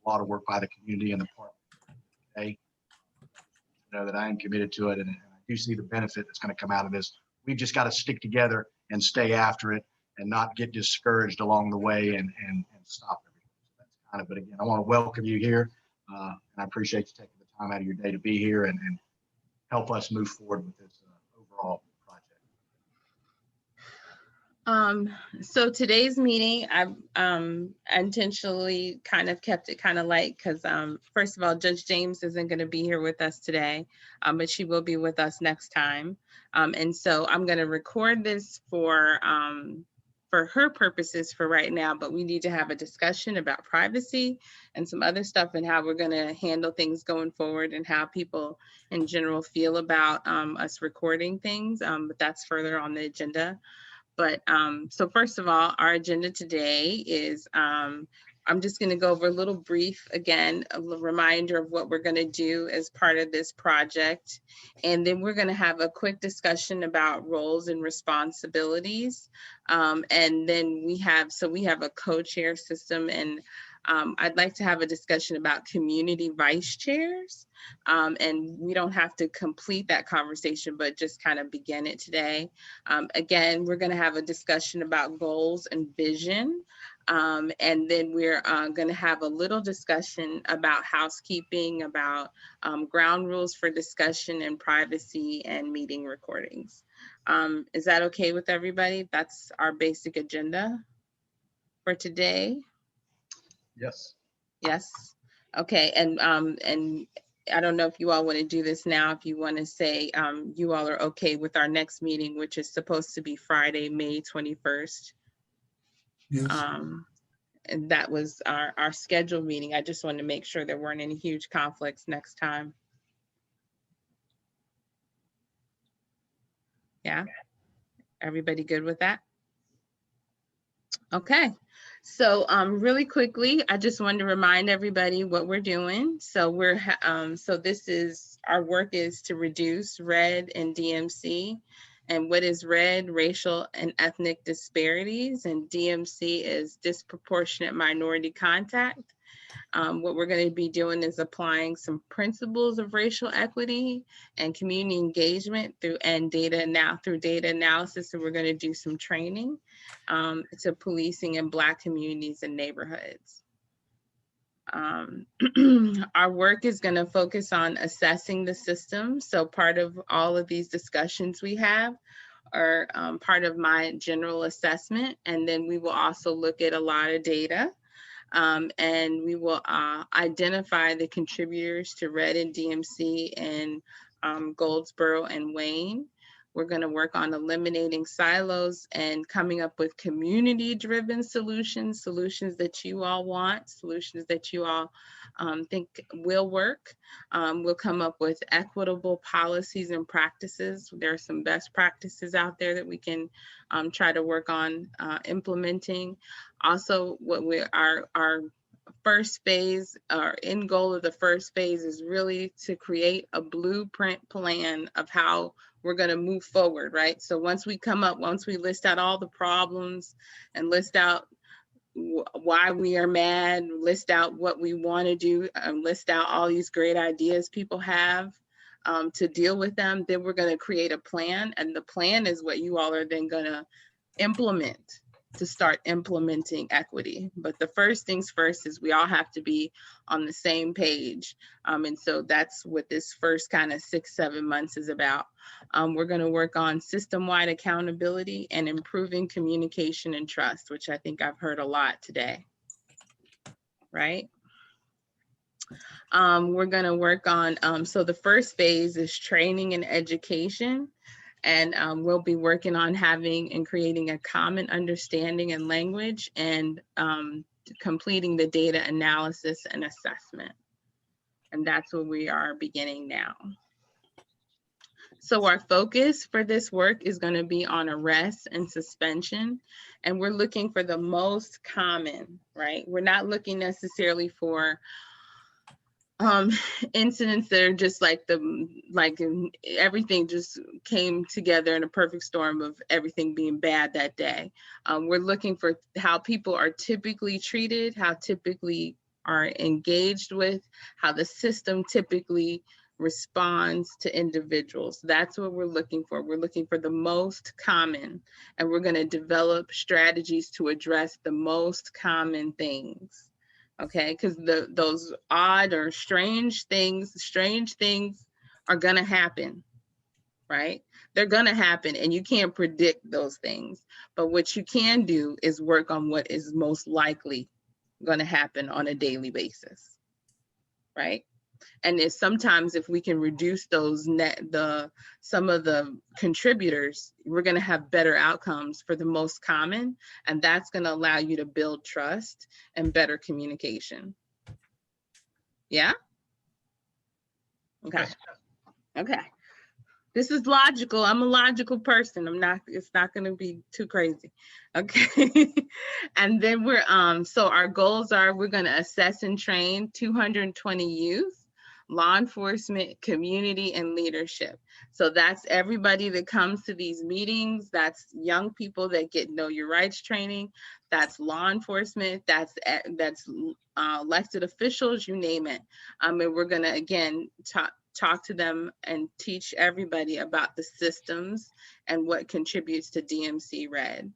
a lot of work by the community and the department. Okay. You know that I am committed to it, and I do see the benefit that's going to come out of this. We've just got to stick together and stay after it and not get discouraged along the way and stop everything. So that's kind of, but again, I want to welcome you here. And I appreciate you taking the time out of your day to be here and help us move forward with this overall project. So today's meeting, I've intentionally kind of kept it kind of light because first of all, Judge James isn't going to be here with us today, but she will be with us next time. And so I'm going to record this for her purposes for right now, but we need to have a discussion about privacy and some other stuff and how we're going to handle things going forward and how people in general feel about us recording things, but that's further on the agenda. But so first of all, our agenda today is, I'm just going to go over a little brief, again, a little reminder of what we're going to do as part of this project. And then we're going to have a quick discussion about roles and responsibilities. And then we have a co-chair system, and I'd like to have a discussion about community vice chairs. And we don't have to complete that conversation, but just kind of begin it today. Again, we're going to have a discussion about goals and vision. And then we're going to have a little discussion about housekeeping, about ground rules for discussion and privacy and meeting recordings. Is that okay with everybody? That's our basic agenda for today. Yes. Yes. Okay. And I don't know if you all want to do this now. If you want to say you all are okay with our next meeting, which is supposed to be Friday, May 21st. Yes. And that was our scheduled meeting. I just wanted to make sure there weren't any huge conflicts next time. Yeah. Everybody good with that? Okay. So really quickly, I just wanted to remind everybody what we're doing. So this is, our work is to reduce RED and DMC. And what is RED? Racial and ethnic disparities, and DMC is disproportionate minority contact. What we're going to be doing is applying some principles of racial equity and community engagement through data analysis. So we're going to do some training to policing in Black communities and neighborhoods. Our work is going to focus on assessing the system. So part of all of these discussions we have are part of my general assessment. And then we will also look at a lot of data. And we will identify the contributors to RED and DMC in Goldsboro and Wayne. We're going to work on eliminating silos and coming up with community-driven solutions that you all want, solutions that you all think will work. We'll come up with equitable policies and practices. There are some best practices out there that we can try to work on implementing. Also, our first phase, our end goal of the first phase is really to create a blueprint plan of how we're going to move forward, right? So once we list out all the problems and list out why we are mad, list out what we want to do, list out all these great ideas people have to deal with them, then we're going to create a plan. And the plan is what you all are then going to implement to start implementing equity. But the first things first is we all have to be on the same page. And so that's what this first kind of 6-7 months is about. We're going to work on system-wide accountability and improving communication and trust, which I think I've heard a lot today, right? We're going to work on, so the first phase is training and education. And we'll be working on having and creating a common understanding and language and completing the data analysis and assessment. And that's what we are beginning now. So our focus for this work is going to be on arrest and suspension. And we're looking for the most common, right? We're not looking necessarily for incidents that are just like everything just came together in a perfect storm of everything being bad that day. We're looking for how people are typically treated, how typically are engaged with, how the system typically responds to individuals. That's what we're looking for. We're looking for the most common, and we're going to develop strategies to address the most common things. Okay, because those odd or strange things are going to happen, right? They're going to happen, and you can't predict those things. But what you can do is work on what is most likely going to happen on a daily basis, right? And it's sometimes if we can reduce those some of the contributors, we're going to have better outcomes for the most common, and that's going to allow you to build trust and better communication. Yeah. Okay. Okay. This is logical. I'm a logical person. It's not going to be too crazy. Okay. And then so our goals are, we're going to assess and train 220 youth, law enforcement, community, and leadership. So that's everybody that comes to these meetings. That's young people that get Know Your Rights training. That's law enforcement. That's elected officials, you name it. And we're going to, again, talk to them and teach everybody about the systems and what contributes to DMC Red.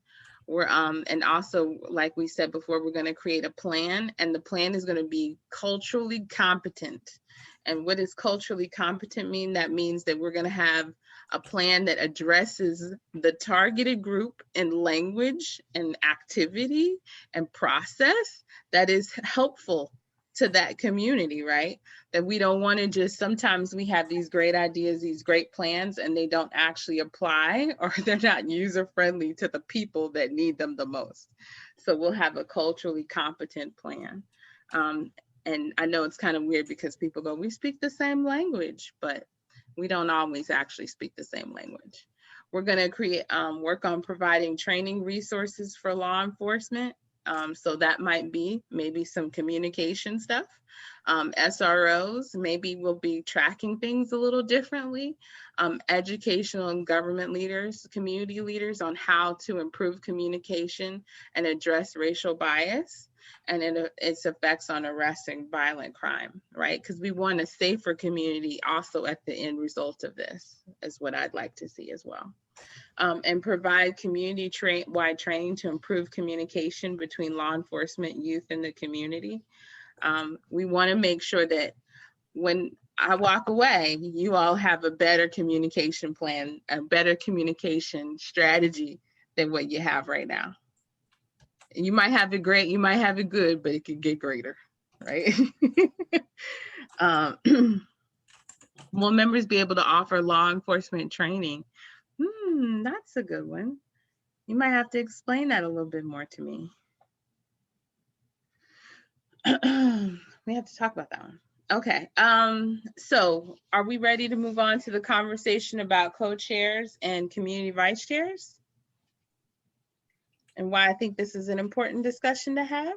And also, like we said before, we're going to create a plan, and the plan is going to be culturally competent. And what does culturally competent mean? That means that we're going to have a plan that addresses the targeted group in language and activity and process that is helpful to that community, right? That we don't want to just, sometimes we have these great ideas, these great plans, and they don't actually apply, or they're not user friendly to the people that need them the most. So we'll have a culturally competent plan. And I know it's kind of weird because people go, we speak the same language, but we don't always actually speak the same language. We're going to work on providing training resources for law enforcement. So that might be maybe some communication stuff. SROs, maybe we'll be tracking things a little differently. Educational and government leaders, community leaders, on how to improve communication and address racial bias and its effects on arresting violent crime, right? Because we want a safer community also at the end result of this, is what I'd like to see as well. And provide community-wide training to improve communication between law enforcement, youth, and the community. We want to make sure that when I walk away, you all have a better communication plan, a better communication strategy than what you have right now. You might have it great, you might have it good, but it could get greater, right? Will members be able to offer law enforcement training? That's a good one. You might have to explain that a little bit more to me. We have to talk about that one. Okay, so are we ready to move on to the conversation about co-chairs and community vice chairs? And why I think this is an important discussion to have?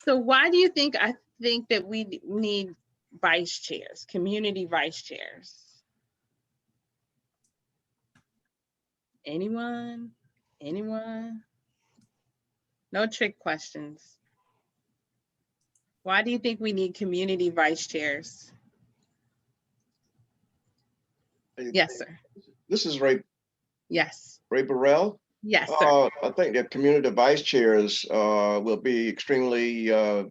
So why do you think I think that we need vice chairs, community vice chairs? Anyone? Anyone? No trick questions. Why do you think we need community vice chairs? Yes, sir. This is Ray Yes. Burrell. Yes, sir. I think that community vice chairs will be extremely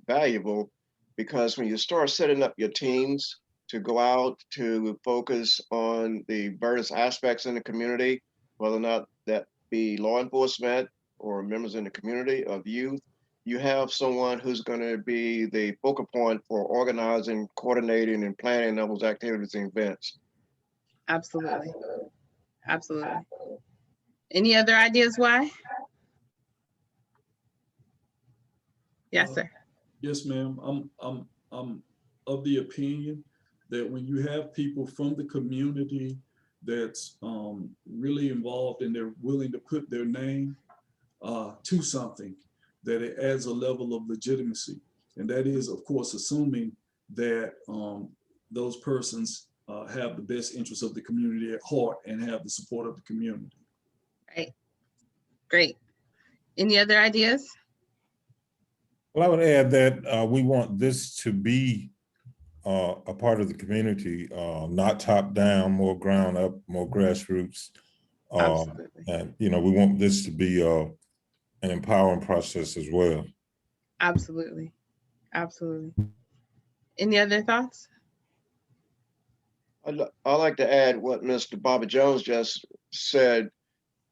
valuable, because when you start setting up your teams to go out to focus on the various aspects in the community, whether or not that be law enforcement or members in the community of youth, you have someone who's going to be the focal point for organizing, coordinating, and planning those activities and events. Absolutely. Absolutely. Any other ideas why? Yes, sir. Yes, ma'am. I'm of the opinion that when you have people from the community that's really involved and they're willing to put their name to something, that it adds a level of legitimacy. And that is, of course, assuming that those persons have the best interests of the community at heart and have the support of the community. Right. Great. Any other ideas? Well, I would add that we want this to be a part of the community, not top down, more ground up, more grassroots. Absolutely. And, you know, we want this to be an empowering process as well. Absolutely. Absolutely. Any other thoughts? I'd like to add what Mr. Bobby Jones just said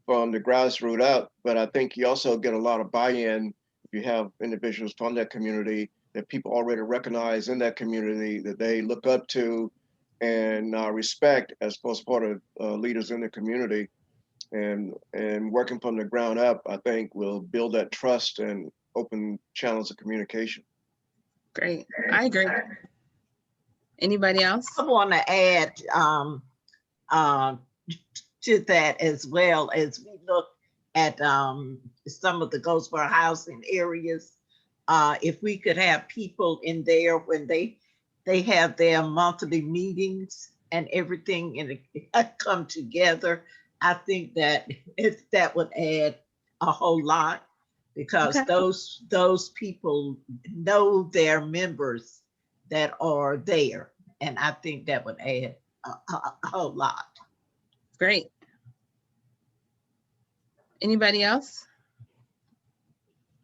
from the grassroots up, but I think you also get a lot of buy-in if you have individuals from that community that people already recognize in that community that they look up to and respect as part of leaders in the community. And working from the ground up, I think will build that trust and open channels of communication. Great. I agree. Anybody else? I want to add to that as well as we look at some of the Goldsboro housing areas. If we could have people in there when they have their monthly meetings and everything and it come together, I think that that would add a whole lot because Okay. those people know their members that are there. And I think that would add a whole lot. Great. Anybody else?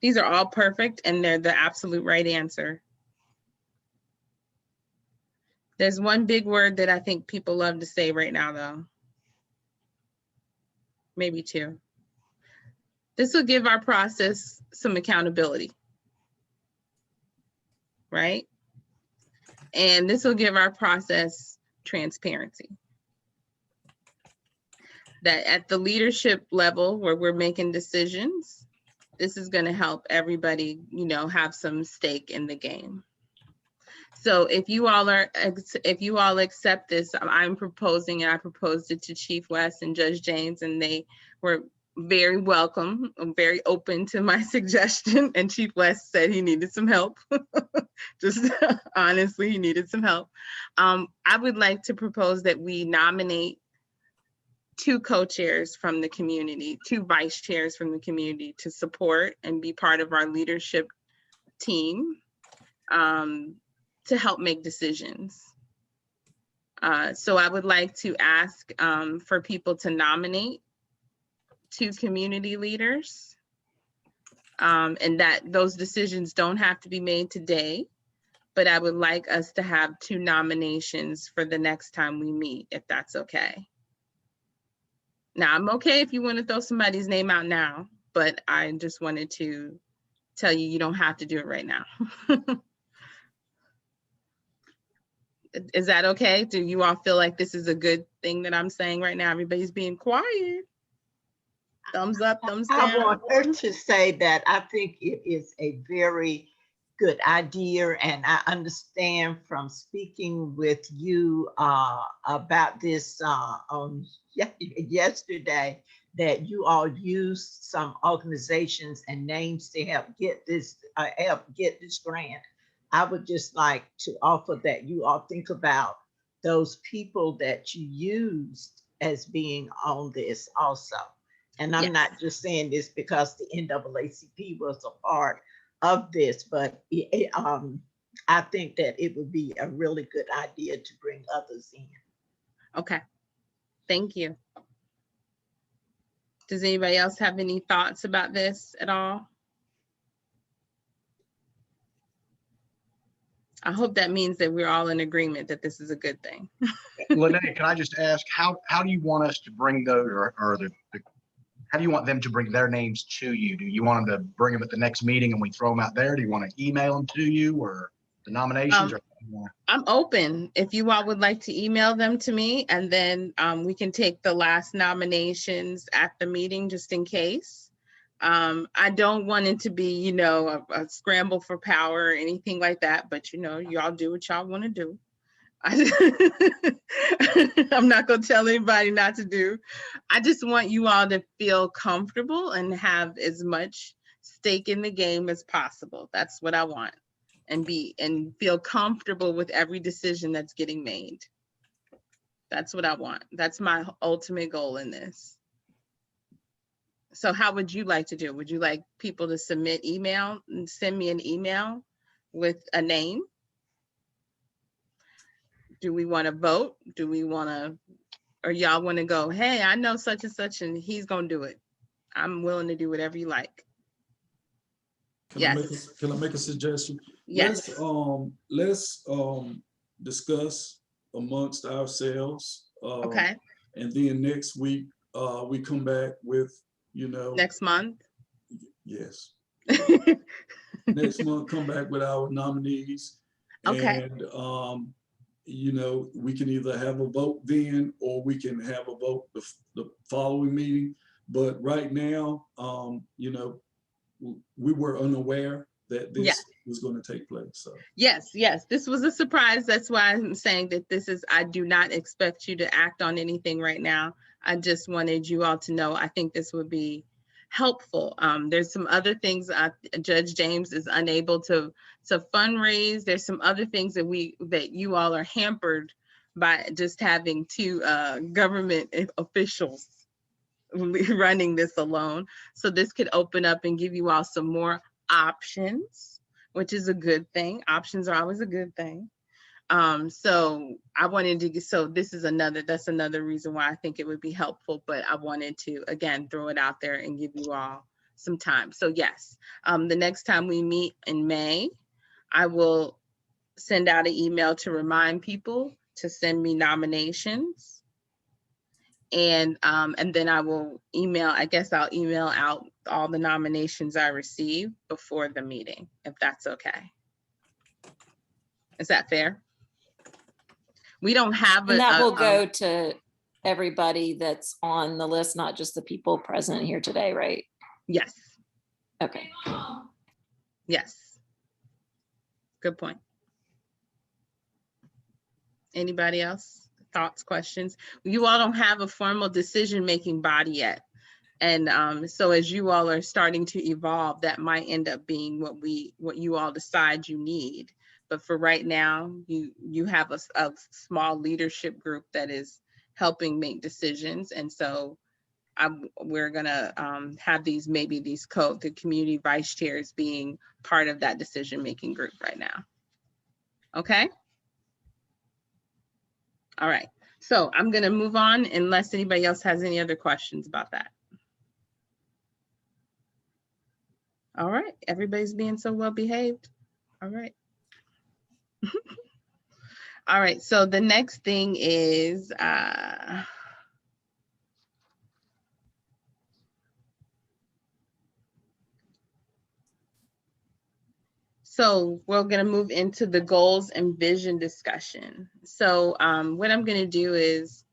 These are all perfect and they're the absolute right answer. There's one big word that I think people love to say right now though. Maybe two. This will give our process some accountability, right? And this will give our process transparency. That at the leadership level where we're making decisions, this is going to help everybody, you know, have some stake in the game. So if you all accept this, I'm proposing, and I proposed it to Chief West and Judge James, and they were very welcome. I'm very open to my suggestion. And Chief West said he needed some help. Just honestly, he needed some help. I would like to propose that we nominate 2 co-chairs from the community, 2 vice chairs from the community to support and be part of our leadership team to help make decisions. So I would like to ask for people to nominate 2 community leaders and that those decisions don't have to be made today, but I would like us to have 2 nominations for the next time we meet, if that's okay. Now, I'm okay if you want to throw somebody's name out now, but I just wanted to tell you, you don't have to do it right now. Is that okay? Do you all feel like this is a good thing that I'm saying right now? Everybody's being quiet. Thumbs up, thumbs down. I want her to say that I think it is a very good idea, and I understand from speaking with you about this on yesterday that you all used some organizations and names to help get this grant. I would just like to offer that you all think about those people that you used as being on this also. And I'm not just saying this because the NAACP was a part of this, but I think that it would be a really good idea to bring others in. Okay, thank you. Does anybody else have any thoughts about this at all? I hope that means that we're all in agreement that this is a good thing. Lene, can I just ask, how do you want us to bring those, or how do you want them to bring their names to you? Do you want them to bring them at the next meeting and we throw them out there? Do you want to email them to you, or the nominations? I'm open. If you all would like to email them to me, and then we can take the last nominations at the meeting just in case. I don't want it to be, you know, a scramble for power or anything like that, but you know, y'all do what y'all want to do. I'm not going to tell anybody not to do. I just want you all to feel comfortable and have as much stake in the game as possible. That's what I want, and feel comfortable with every decision that's getting made. That's what I want. That's my ultimate goal in this. So how would you like to do it? Would you like people to submit email and send me an email with a name? Do we want to vote? Do we want to, or y'all want to go, hey, I know such and such and he's going to do it. I'm willing to do whatever you like. Can I Yes. can I make a suggestion? Yes. Let's discuss amongst ourselves. Okay. And then next week, we come back with, Next month. yes. Next month, come back with our nominees. Okay. And, we can either have a vote then, or we can have a vote the following meeting. But right now, we were unaware that this was going to take place. So Yes, this was a surprise. That's why I'm saying that I do not expect you to act on anything right now. I just wanted you all to know, I think this would be helpful. There's some other things Judge James is unable to fundraise. There's some other things that you all are hampered by just having two government officials running this alone. So this could open up and give you all some more options, which is a good thing. Options are always a good thing. So I wanted to, that's another reason why I think it would be helpful, but I wanted to, again, throw it out there and give you all some time. So yes, the next time we meet in May, I will send out an email to remind people to send me nominations. And then I will I'll email out all the nominations I receive before the meeting, if that's okay. Is that fair? We don't have And that will go to everybody that's on the list, not just the people present here today, right? Yes. Okay. Yes. Good point. Anybody else? Thoughts, questions? You all don't have a formal decision-making body yet. And so as you all are starting to evolve, that might end up being what you all decide you need. But for right now, you have a small leadership group that is helping make decisions. And so we're gonna have these the community vice chairs being part of that decision-making group right now. Okay. All right. So I'm gonna move on unless anybody else has any other questions about that. All right. Everybody's being so well behaved. All right. All right, so the next thing is, so we're gonna move into the goals and vision discussion. So what I'm gonna do is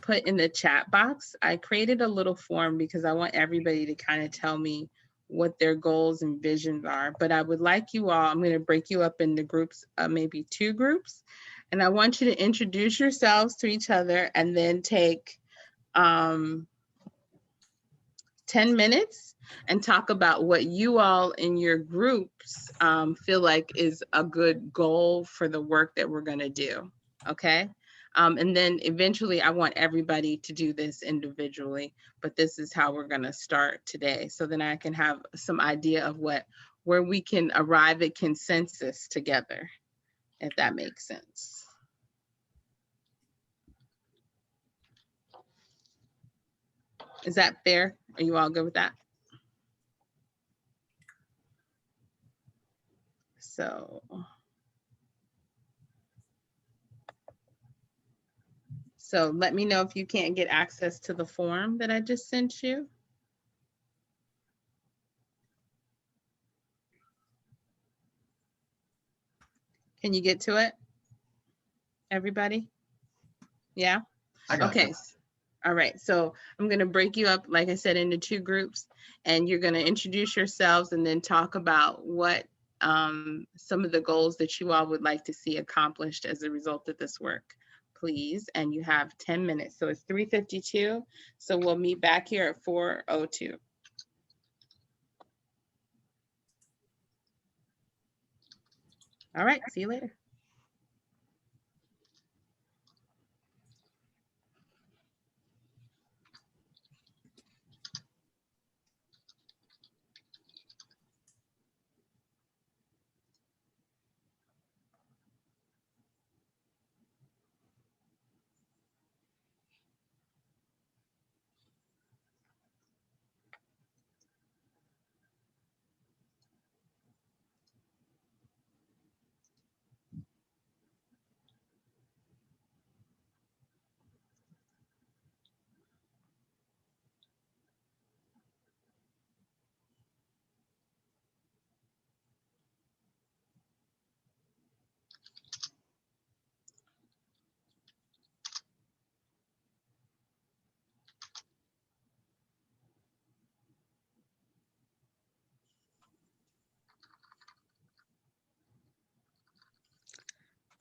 put in the chat box, I created a little form because I want everybody to kind of tell me what their goals and visions are. But I would like you all, I'm gonna break you up into groups, maybe 2 groups. And I want you to introduce yourselves to each other and then take 10 minutes and talk about what you all in your groups feel like is a good goal for the work that we're gonna do, okay? And then eventually I want everybody to do this individually, but this is how we're gonna start today. So then I can have some idea of where we can arrive at consensus together, if that makes sense. Is that fair? Are you all good with that? So let me know if you can't get access to the form that I just sent you. Can you get to it? Everybody? Yeah? I got Okay. you. All right. So I'm going to break you up, like I said, into 2 groups, and you're going to introduce yourselves and then talk about what some of the goals that you all would like to see accomplished as a result of this work, please. And you have 10 minutes. So it's 3:52. So we'll meet back here at 4:02. All right. See you later.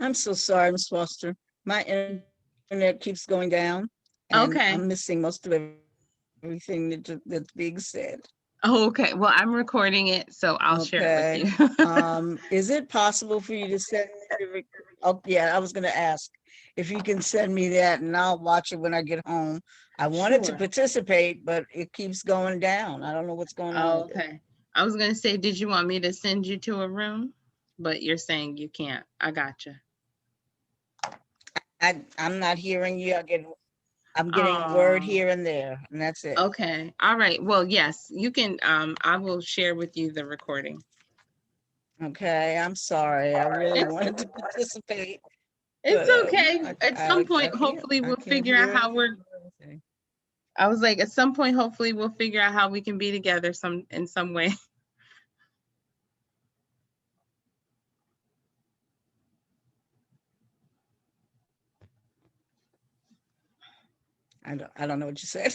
I'm so sorry, Ms. Foster. My internet keeps going down and Okay. I'm missing most of everything that's being said. Okay. Well, I'm recording it, so I'll share it with you. Is it possible for you to send me oh, yeah, I was gonna ask if you can send me that and I'll watch it when I get home. I wanted to Sure. participate, but it keeps going down. I don't know what's going on with it. Okay. I was gonna say, did you want me to send you to a room? But you're saying you can't. I gotcha. I'm not hearing you. I'm getting a word here and there, and that's it. Okay. All right. Well, yes, you can. I will share with you the recording. Okay, I'm sorry. I really wanted to participate. It's But, okay. At some point, hopefully we'll figure out how we're. I was like, at some point, hopefully we'll figure out how we can be together in some way. I don't know what you said.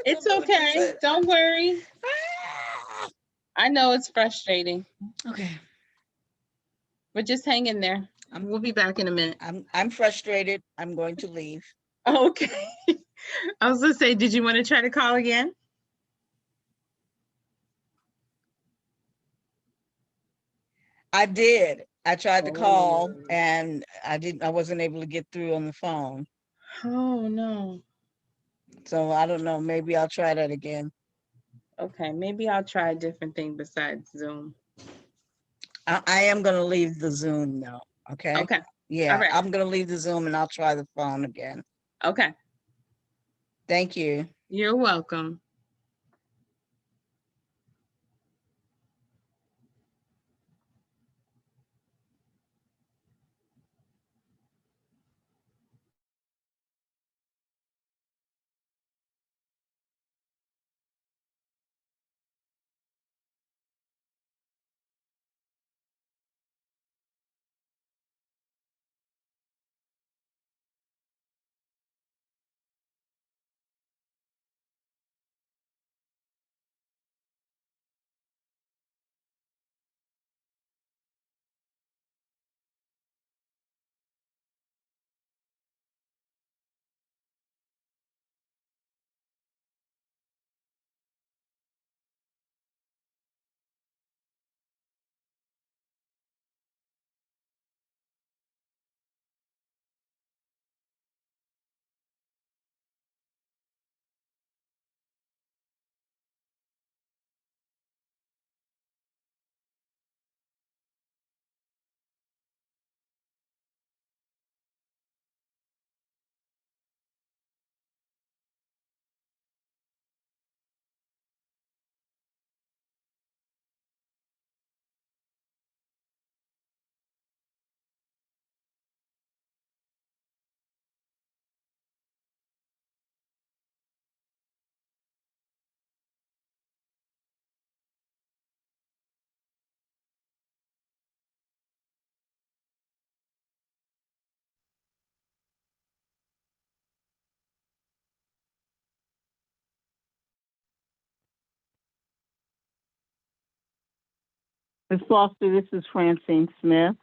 It's okay. Don't worry. I know it's frustrating, Okay, but just hang in there. We'll be back in a minute. I'm frustrated. I'm going to leave. Okay. I was gonna say, did you want to try to call again? I did. I tried to call and I wasn't able to get through on the phone. Oh, no. So I don't know. Maybe I'll try that again. Okay, maybe I'll try a different thing besides Zoom. I am going to leave the Zoom now. Okay. Okay. Yeah, All right. I'm going to leave the Zoom and I'll try the phone again. Okay. Thank you. You're welcome. Ms. Foster, this is Francine Smith.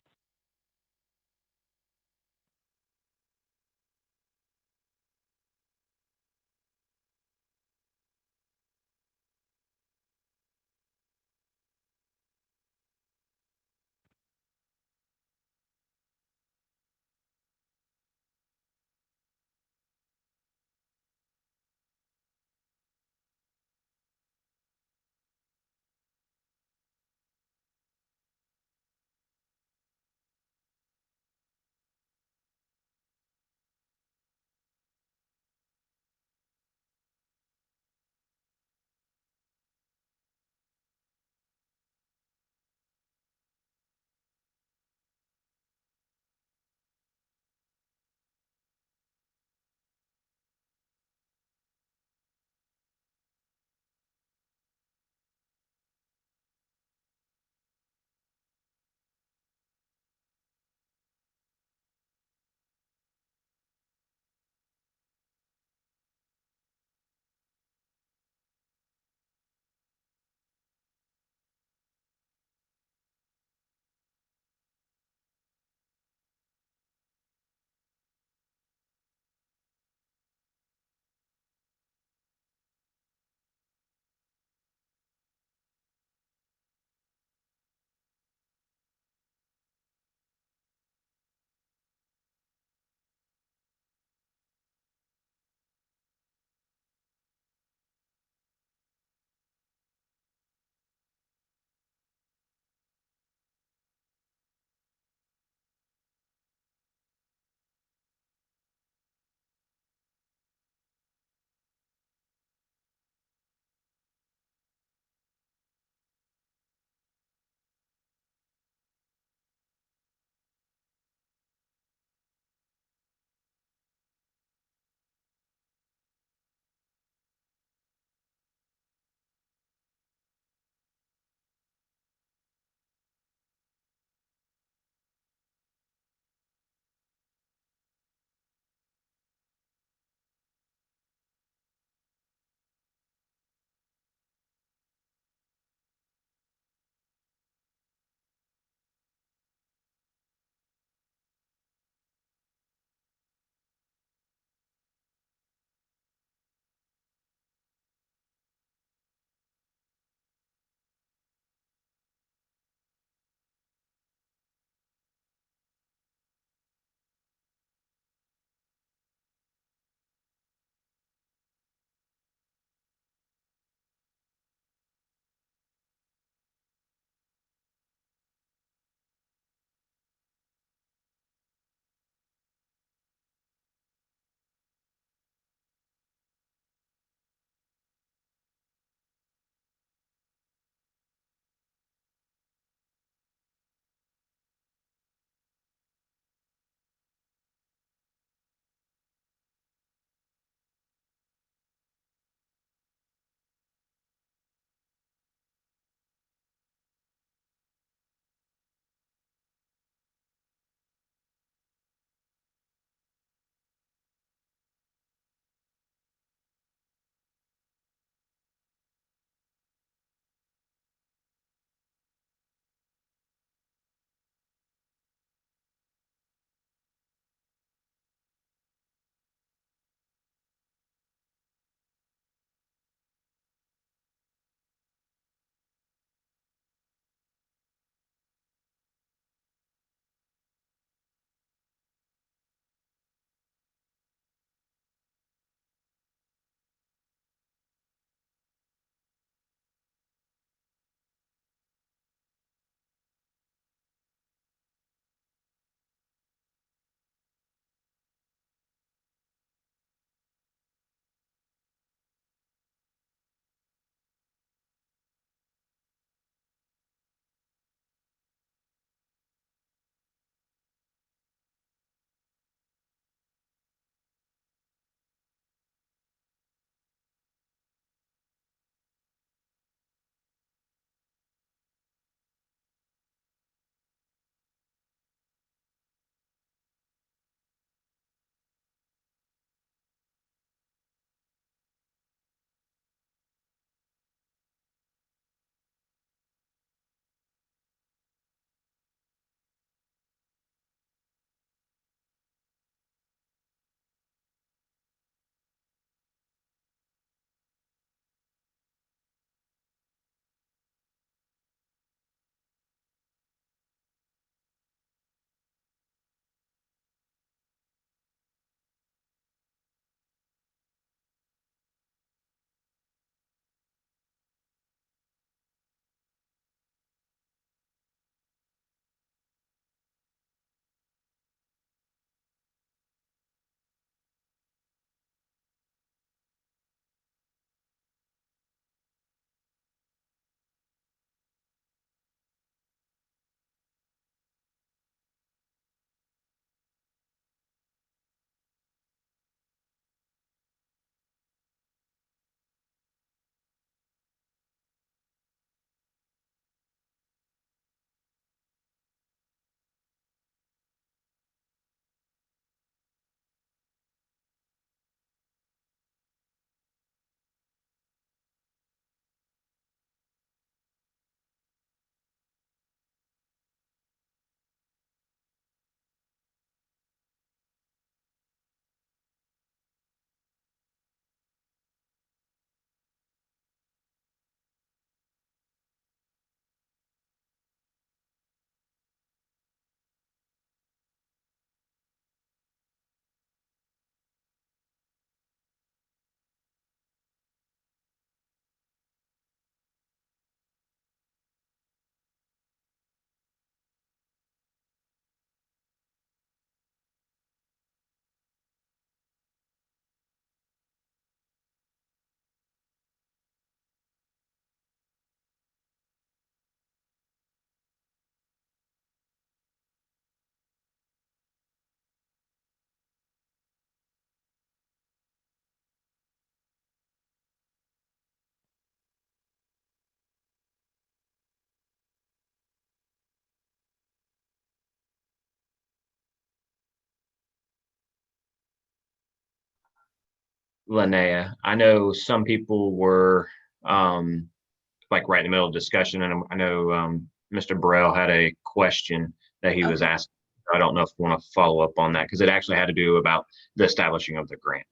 Linnea. I know some people were like right in the middle of discussion, and I know Mr. Burrell had a question that he was Okay. asking. I don't know if you want to follow up on that because it actually had to do about the establishing of the grant.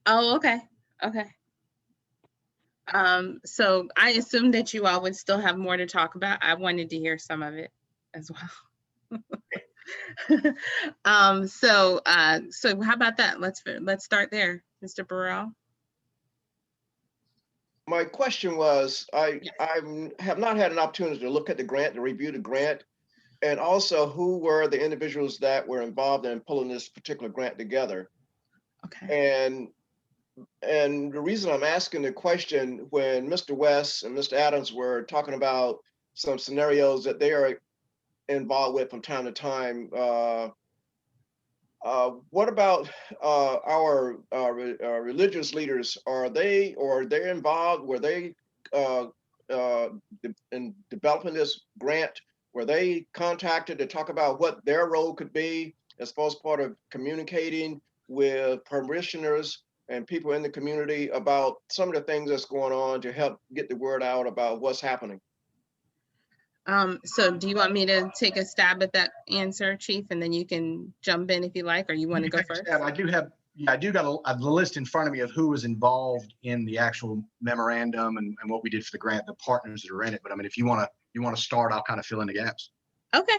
Oh, okay. Okay. So I assume that you all would still have more to talk about. I wanted to hear some of it as well. So how about that? Let's start there, Mr. Burrell. My question was, I Yes. have not had an opportunity to look at the grant, to review the grant, and also who were the individuals that were involved in pulling this particular grant together. Okay. And the reason I'm asking the question, when Mr. West and Mr. Adams were talking about some scenarios that they are involved with from time to time, what about our religious leaders? Are they, or they're involved? Were they in developing this grant? Were they contacted to talk about what their role could be as far as part of communicating with parishioners and people in the community about some of the things that's going on to help get the word out about what's happening? So do you want me to take a stab at that answer, Chief, and then you can jump in if you like, or you want to go first? I do have, yeah, I do got the list in front of me of who was involved in the actual memorandum and what we did for the grant, the partners that are in it. But I mean, if you want to start, I'll kind of fill in the gaps. Okay.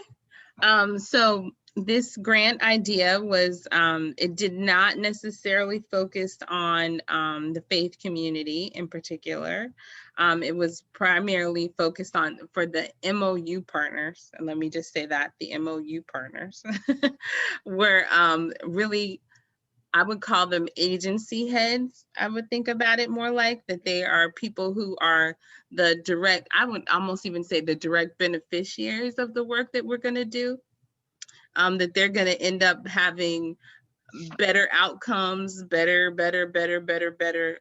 So this grant idea was, it did not necessarily focus on the faith community in particular. It was primarily focused on for the MOU partners. And let me just say that the MOU partners were really, I would call them agency heads. I would think about it more like that they are people who are the direct, I would almost even say the direct beneficiaries of the work that we're going to do. That they're going to end up having better outcomes, better,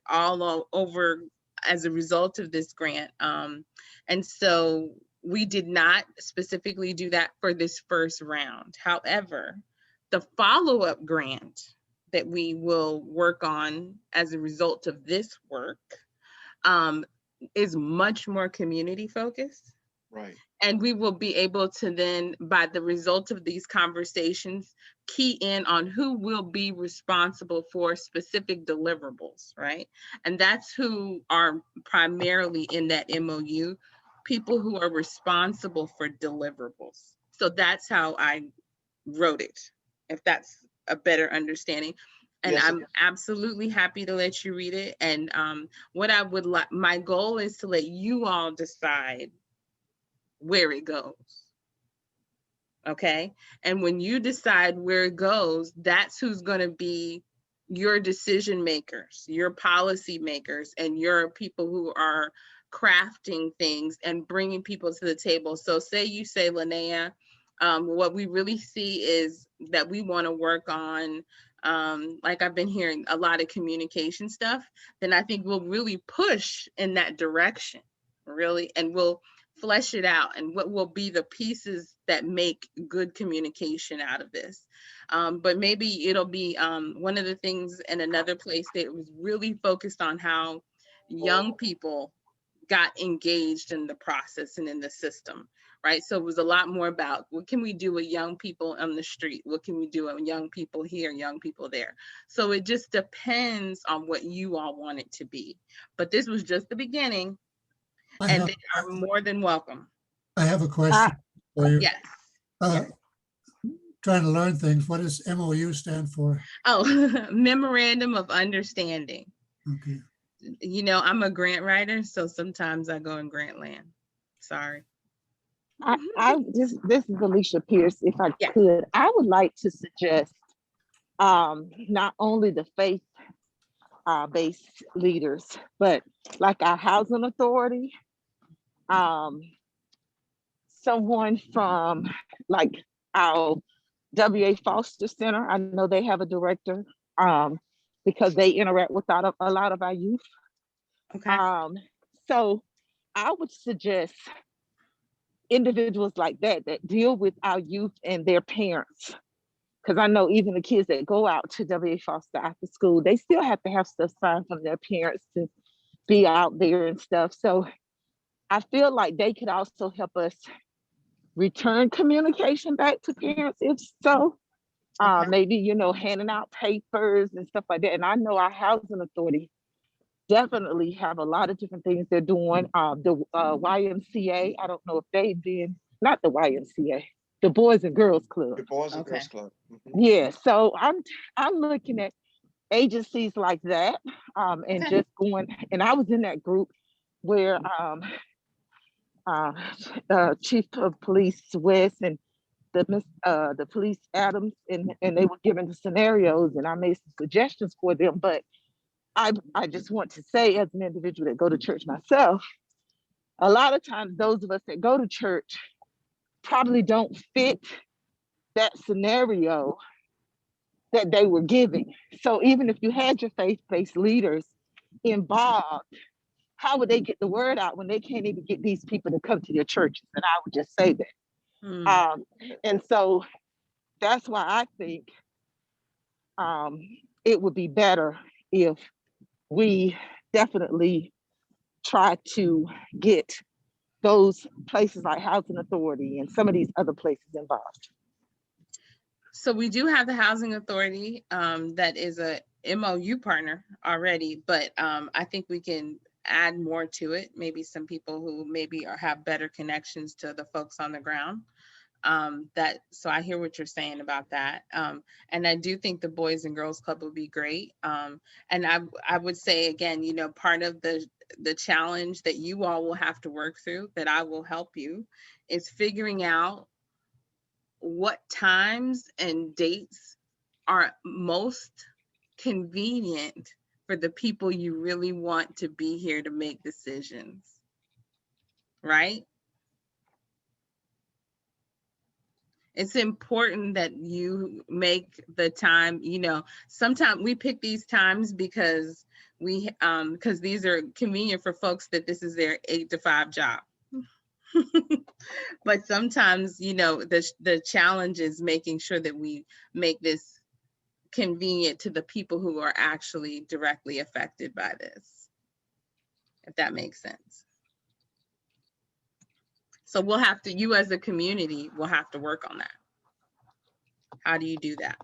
all over as a result of this grant. And so we did not specifically do that for this first round. However, the follow-up grant that we will work on as a result of this work is much more community focused. Right. And we will be able to then, by the result of these conversations, key in on who will be responsible for specific deliverables, right? And that's who are primarily in that MOU, people who are responsible for deliverables. So that's how I wrote it, if that's a better understanding. And Yes, I'm absolutely happy to let you read it. And what I would like, my goal is to let you all decide where it goes. Okay. And when you decide where it goes, that's who's going to be your decision makers, your policy makers, and your people who are crafting things and bringing people to the table. So say you say, Linnea, what we really see is that we want to work on, like I've been hearing a lot of communication stuff, then I think we'll really push in that direction, really, and we'll flesh it out and what will be the pieces that make good communication out of this. But maybe it'll be one of the things in another place that was really focused on how young people got engaged in the process and in the system, right? So it was a lot more about what can we do with young people on the street? What can we do with young people here, young people there? So it just depends on what you all want it to be. But this was just the beginning. And they are more than welcome. I have a question for you. Yes. Yes. Trying to learn things. What does MOU stand for? Oh, Memorandum of Understanding. Okay. You know, I'm a grant writer, so sometimes I go in grant land. Sorry. This is Alicia Pierce. If I could, I would like to suggest not only the faith based leaders, but like our housing authority, someone from like our WA Foster Center. I know they have a director because they interact with a lot of our youth. Okay. So I would suggest individuals like that deal with our youth and their parents, because I know even the kids that go out to W.A. Foster after school, they still have to have stuff signed from their parents to be out there and stuff. So I feel like they could also help us return communication back to parents, if so. Okay. Maybe, you know, handing out papers and stuff like that. And I know our housing authority definitely have a lot of different things they're doing. The YMCA, I don't know if they've been, not the YMCA, the Boys and Girls Club. The Boys and Okay. Girls Club. Mhm. Yeah, so I'm looking at agencies like that, and Okay. just going, and I was in that group where Chief of Police West and the police Adams, and they were given the scenarios, and I made some suggestions for them. But I just want to say, as an individual that go to church myself, a lot of times those of us that go to church probably don't fit that scenario that they were giving. So even if you had your faith-based leaders involved, how would they get the word out when they can't even get these people to come to your churches? And I would just say that. Mm. And so that's why I think it would be better if we definitely try to get those places like Housing Authority and some of these other places involved. So we do have the Housing Authority that is a MOU partner already, but I think we can add more to it. Maybe some people who maybe have better connections to the folks on the ground. So I hear what you're saying about that. And I do think the Boys and Girls Club would be great. And I would say again, you know, part of the challenge that you all will have to work through, that I will help you, is figuring out what times and dates are most convenient for the people you really want to be here to make decisions, right? It's important that you make the time, you know, sometimes we pick these times because because these are convenient for folks that this is their 8 to 5 job. But sometimes, you know, the challenge is making sure that we make this convenient to the people who are actually directly affected by this, if that makes sense. So we'll have to, you as a community will have to work on that. How do you do that?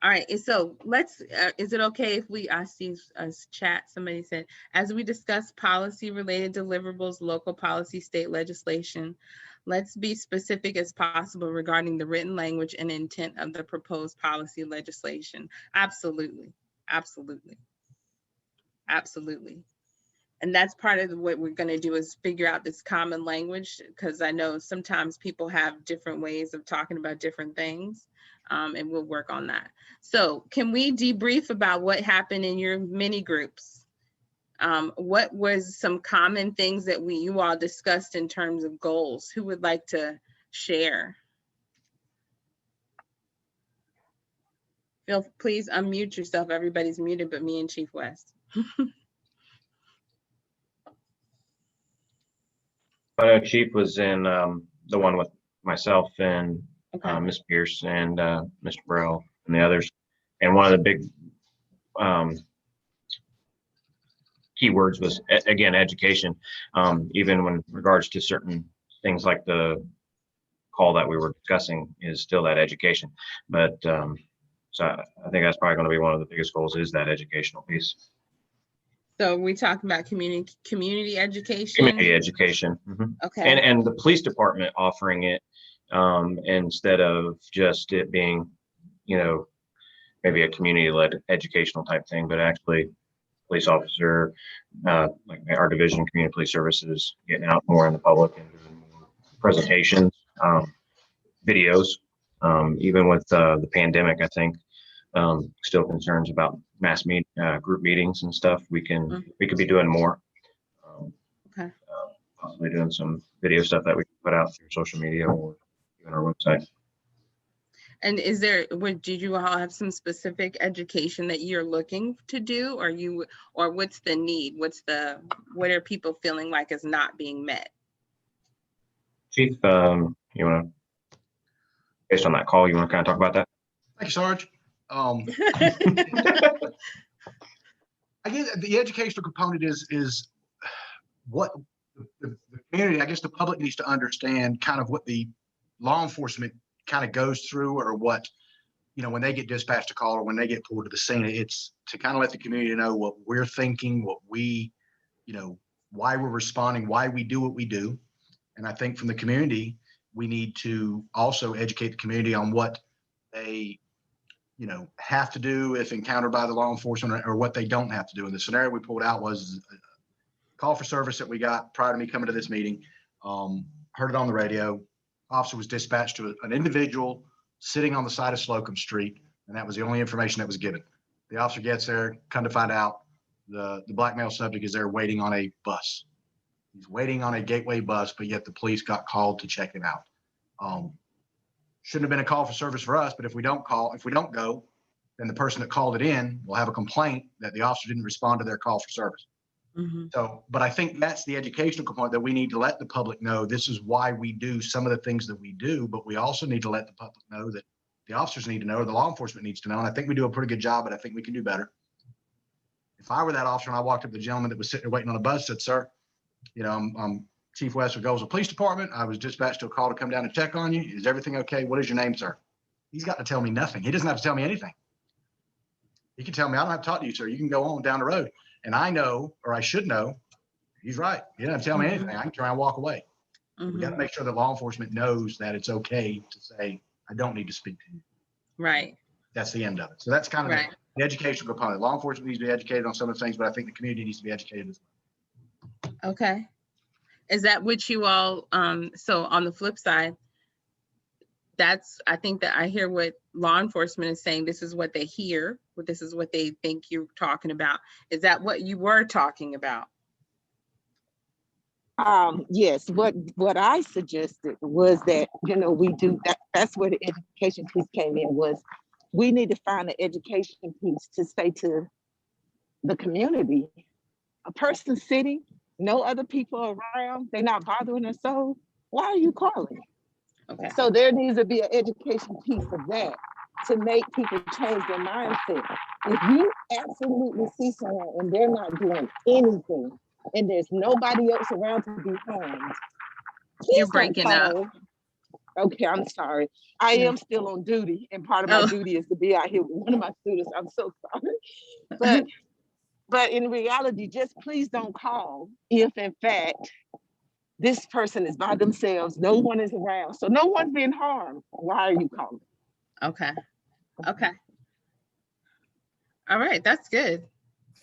All right, so let's, is it okay if I see a chat, somebody said, as we discuss policy related deliverables, local policy, state legislation, let's be specific as possible regarding the written language and intent of the proposed policy legislation. Absolutely, absolutely, absolutely. And that's part of what we're going to do, is figure out this common language, because I know sometimes people have different ways of talking about different things, and we'll work on that. So can we debrief about what happened in your mini groups? What was some common things that you all discussed in terms of goals? Who would like to share? Please unmute yourself. Everybody's muted but me and Chief West. I know Chief was in the one with myself and Okay. Ms. Pierce and Mr. Burrell and the others. And one of the big keywords was, again, education, even when regards to certain things like the call that we were discussing is still that education. But so I think that's probably going to be one of the biggest goals, is that educational piece. So we talking about community education? Community education. Mm-hmm. Okay. And the police department offering it instead of just it being, you know, maybe a community-led educational type thing, but actually police officer, like our division, community police services, getting out more in the public and doing more presentations, videos. Even with the pandemic, I think still concerns about mass group meetings and stuff. We could be doing more. Okay. Possibly doing some video stuff that we can put out through social media or even our website. And did you all have some specific education that you're looking to do, or what's the need? What are people feeling like is not being met? Chief, you want to, based on that call, you want to kind of talk about that? Thank you, Sarge. I guess the educational component is what the community, I guess the public needs to understand kind of what the law enforcement kind of goes through, or what, when they get dispatched a call or when they get pulled to the scene. It's to kind of let the community know what we're thinking, what we, why we're responding, why we do what we do. And I think from the community, we need to also educate the community on what they have to do if encountered by the law enforcement, or what they don't have to do. And the scenario we pulled out was a call for service that we got prior to me coming to this meeting. Heard it on the radio. Officer was dispatched to an individual sitting on the side of Slocum Street, and that was the only information that was given. The officer gets there, come to find out the black male subject is there waiting on a bus. He's waiting on a gateway bus, but yet the police got called to check him out. Shouldn't have been a call for service for us, but if we don't go, then the person that called it in will have a complaint that the officer didn't respond to their call for service. Mm-hmm. So, but I think that's the educational component, that we need to let the public know this is why we do some of the things that we do, but we also need to let the public know that the officers need to know, or the law enforcement needs to know. And I think we do a pretty good job, but I think we can do better. If I were that officer and I walked up to the gentleman that was sitting there waiting on a bus, said, "Sir, I'm Chief West of Goldsboro Police Department. I was dispatched to a call to come down and check on you. Is everything okay? What is your name, sir?" He's got to tell me nothing. He doesn't have to tell me anything. He can tell me, "I don't have to talk to you, sir. You can go on down the road." And I know, or I should know, he's right. He doesn't have to tell me anything. I can try and walk away. We got to make sure that law enforcement knows that it's okay to say, "I don't need to speak to you." Right. That's the end of it. So that's kind of the educational component. Law enforcement needs to be educated on some of the things, but I think the community needs to be educated as well. Okay. Is that what you all, so on the flip side, I think that I hear what law enforcement is saying. This is what they hear, this is what they think you're talking about. Is that what you were talking about? Yes, what I suggested was that, we do that. That's where the education piece came in, was we need to find an education piece to say to the community, a person sitting, no other people around, they're not bothering us. So why are you calling? Okay. So there needs to be an education piece of that to make people change their mindset. If you absolutely see someone and they're not doing anything, and there's nobody else around to be harmed, You're breaking up. Okay, I'm sorry. I am still on duty, and part of my duty is to be out here with one of my students. I'm so sorry. But in reality, just please don't call if in fact this person is by themselves, no one is around, so no one's being harmed. Why are you calling? Okay. All right, that's good.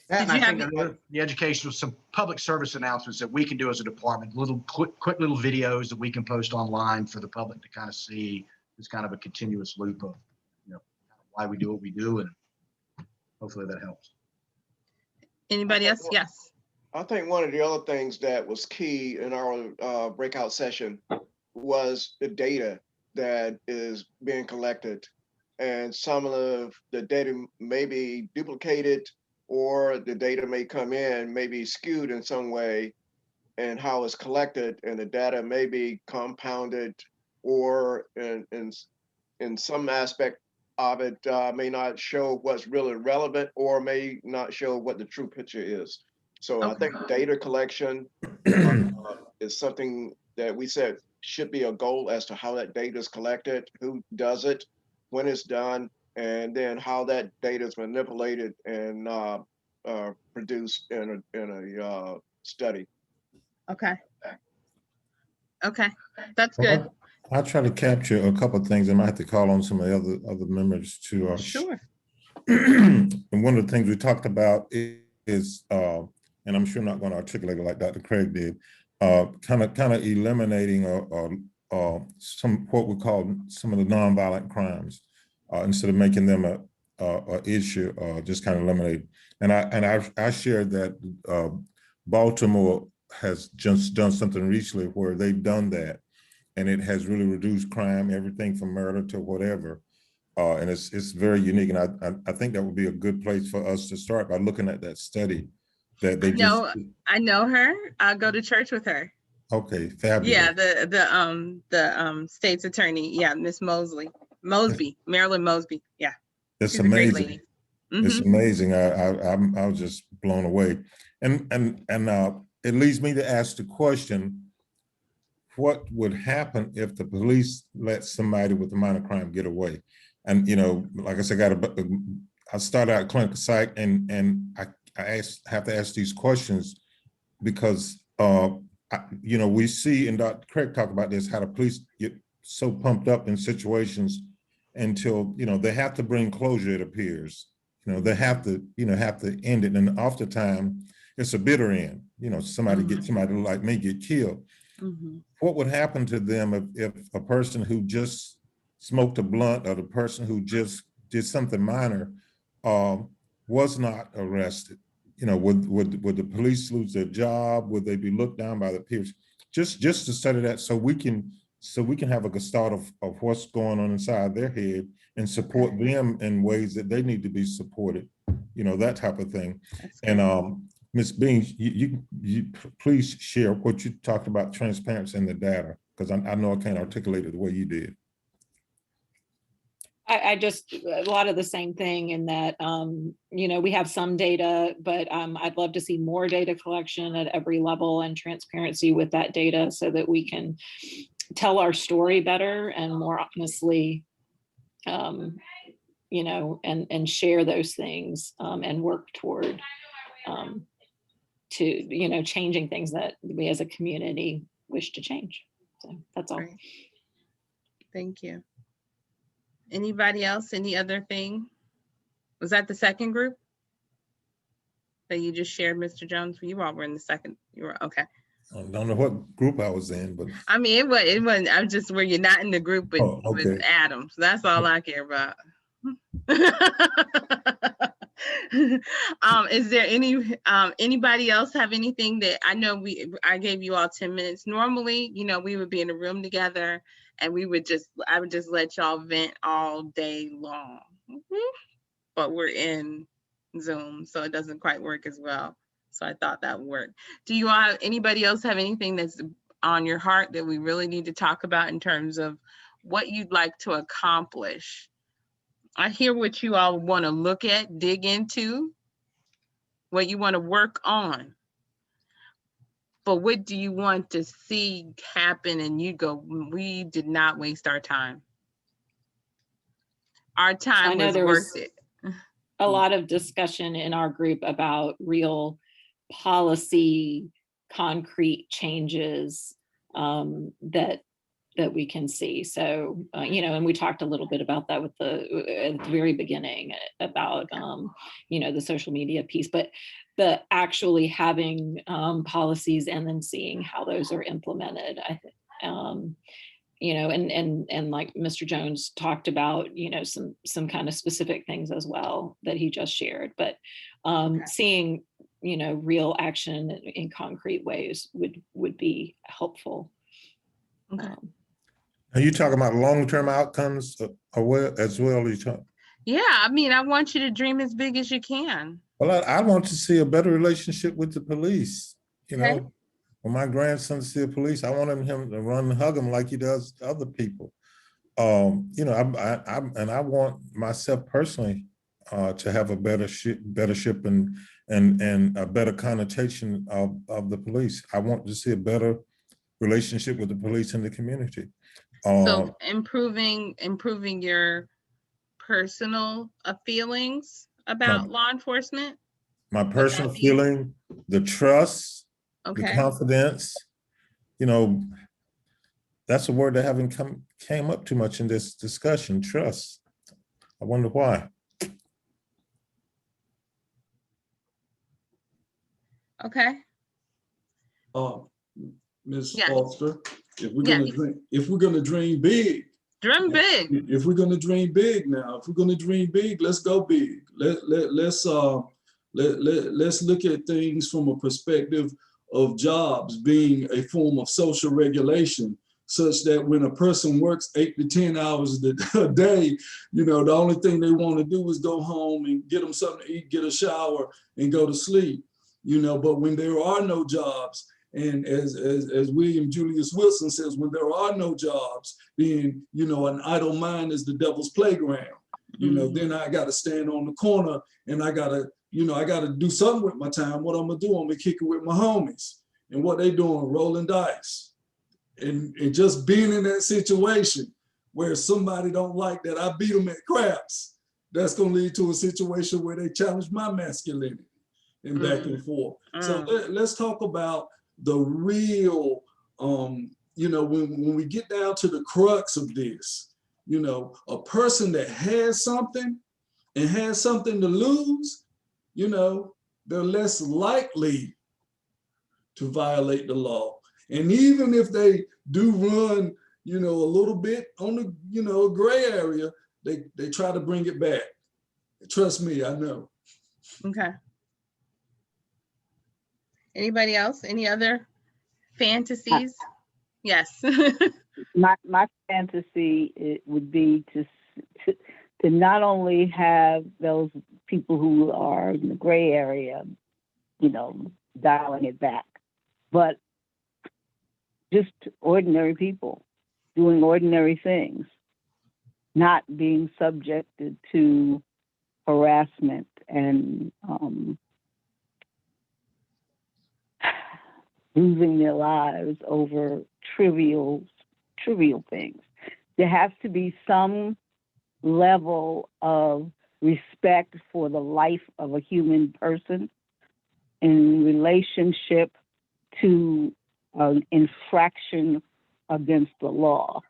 And I think the education of some public service announcements that we can do as a department, quick little videos that we can post online for the public to kind of see. It's kind of a continuous loop of, why we do what we do, and hopefully that helps. Anybody else? Yes. I think one of the other things that was key in our breakout session was the data that is being collected, and some of the data may be duplicated, or the data may come in, may be skewed in some way, and how it's collected, and the data may be compounded, or in some aspect of it may not show what's really relevant, or may not show what the true picture is. So I think data collection is something that we said should be a goal as to how that data is collected, who does it, when it's done, and then how that data is manipulated and produced in a study. Okay, that's good. I'll try to capture a couple of things. I might have to call on some of the other members to. Sure. And one of the things we talked about is, and I'm sure I'm not going to articulate it like Dr. Craig did, kind of eliminating some what we call some of the nonviolent crimes, instead of making them a issue, just kind of eliminate. And I shared that Baltimore has just done something recently where they've done that, and it has really reduced crime, everything from murder to whatever. And it's very unique, and I think that would be a good place for us to start by looking at that study. That they I know her. I'll go to church with her. Okay, fabulous. Yeah, the state's attorney. Yeah, Miss Mosley. Mosby, Marilyn Mosby. Yeah. It's She's a great amazing. lady. It's Mhm. amazing. I was just blown away. And it leads me to ask the question, what would happen if the police let somebody with a minor crime get away? And, you know, like I said, I started out clinical psych, and I have to ask these questions because, you know, we see, and Dr. Craig talked about this, how the police get so pumped up in situations until, you know, they have to bring closure, it appears. You know, they have to end it. And oftentimes it's a bitter end. You know, somebody like me get killed. What would happen to them if a person who just smoked a blunt, or the person who just did something minor was not arrested? You know, would the police lose their job? Would they be looked down by the peers? Just to study that, so we can have a gestalt of what's going on inside their head and support them in ways that they need to be supported. You know, that type of thing. And Ms. Bean, you please share what you talked about, transparency in the data, because I know I can't articulate it the way you did. I just, a lot of the same thing in that, you know, we have some data, but I'd love to see more data collection at every level and transparency with that data so that we can tell our story better and more honestly, you know, and share those things and work toward to, you know, changing things that we as a community wish to change. So that's all. Great. Thank you. Anybody else? Any other thing? Was that the second group that you just shared, Mr. Jones? You all were in the second. You were okay. I don't know what group I was in, but I mean, it wasn't. I'm just where you're not in the group with, okay. with Adam. So that's all I care about. Is there anybody else have anything that I know I gave you all 10 minutes. Normally, you know, we would be in a room together and I would just let y'all vent all day long. But we're in Zoom, so it doesn't quite work as well. So I thought that would work. Do you all, anybody else have anything that's on your heart that we really need to talk about in terms of what you'd like to accomplish? I hear what you all want to look at, dig into, what you want to work on. But what do you want to see happen and you go, we did not waste our time. Our time was worth it. A lot of discussion in our group about real policy, concrete changes that we can see. So, you know, and we talked a little bit about that with at the very beginning about, you know, the social media piece, but the actually having policies and then seeing how those are implemented. You know, and like Mr. Jones talked about, you know, some kind of specific things as well that he just shared, but seeing, you know, real action in concrete ways would be helpful. Okay. Are you talking about long-term outcomes as well? Yeah, I mean, I want you to dream as big as you can. Well, I want to see a better relationship with the police. You know, when my grandson see the police, I want him to run and hug him like he does other people. You know, I want myself personally to have a better ship and a better connotation of the police. I want to see a better relationship with the police in the community. So improving your personal feelings about law enforcement? My personal feeling, the trust, the confidence, you know, that's a word that haven't came up too much in this discussion, trust. I wonder why. Okay. Ms. Foster, if we're gonna dream big. Dream big. If we're gonna dream big now, if we're gonna dream big, let's go big. Let's look at things from a perspective of jobs being a form of social regulation, such that when a person works 8 to 10 hours a day, you know, the only thing they want to do is go home and get them something to eat, get a shower, and go to sleep. You know, but when there are no jobs And as William Julius Wilson says, when there are no jobs, then, you know, an idle mind is the devil's playground. You know, then I got to stand on the corner and I got to, you know, I got to do something with my time. What I'm going to do, I'm going to kick it with my homies. And what they doing, rolling dice. And just being in that situation where somebody don't like that I beat them at craps, that's going to lead to a situation where they challenge my masculinity and back and forth. So let's talk about the real, you know, when we get down to the crux of this, you know, a person that has something and has something to lose, you know, they're less likely to violate the law. And even if they do run, you know, a little bit on the, you know, gray area, they try to bring it back. Trust me, I know. Okay. Anybody else? Any other fantasies? Yes. My fantasy it would be to not only have those people who are in the gray area, you know, dialing it back, but just ordinary people doing ordinary things, not being subjected to harassment and losing their lives over trivial things. There has to be some level of respect for the life of a human person in relationship to an infraction against the law.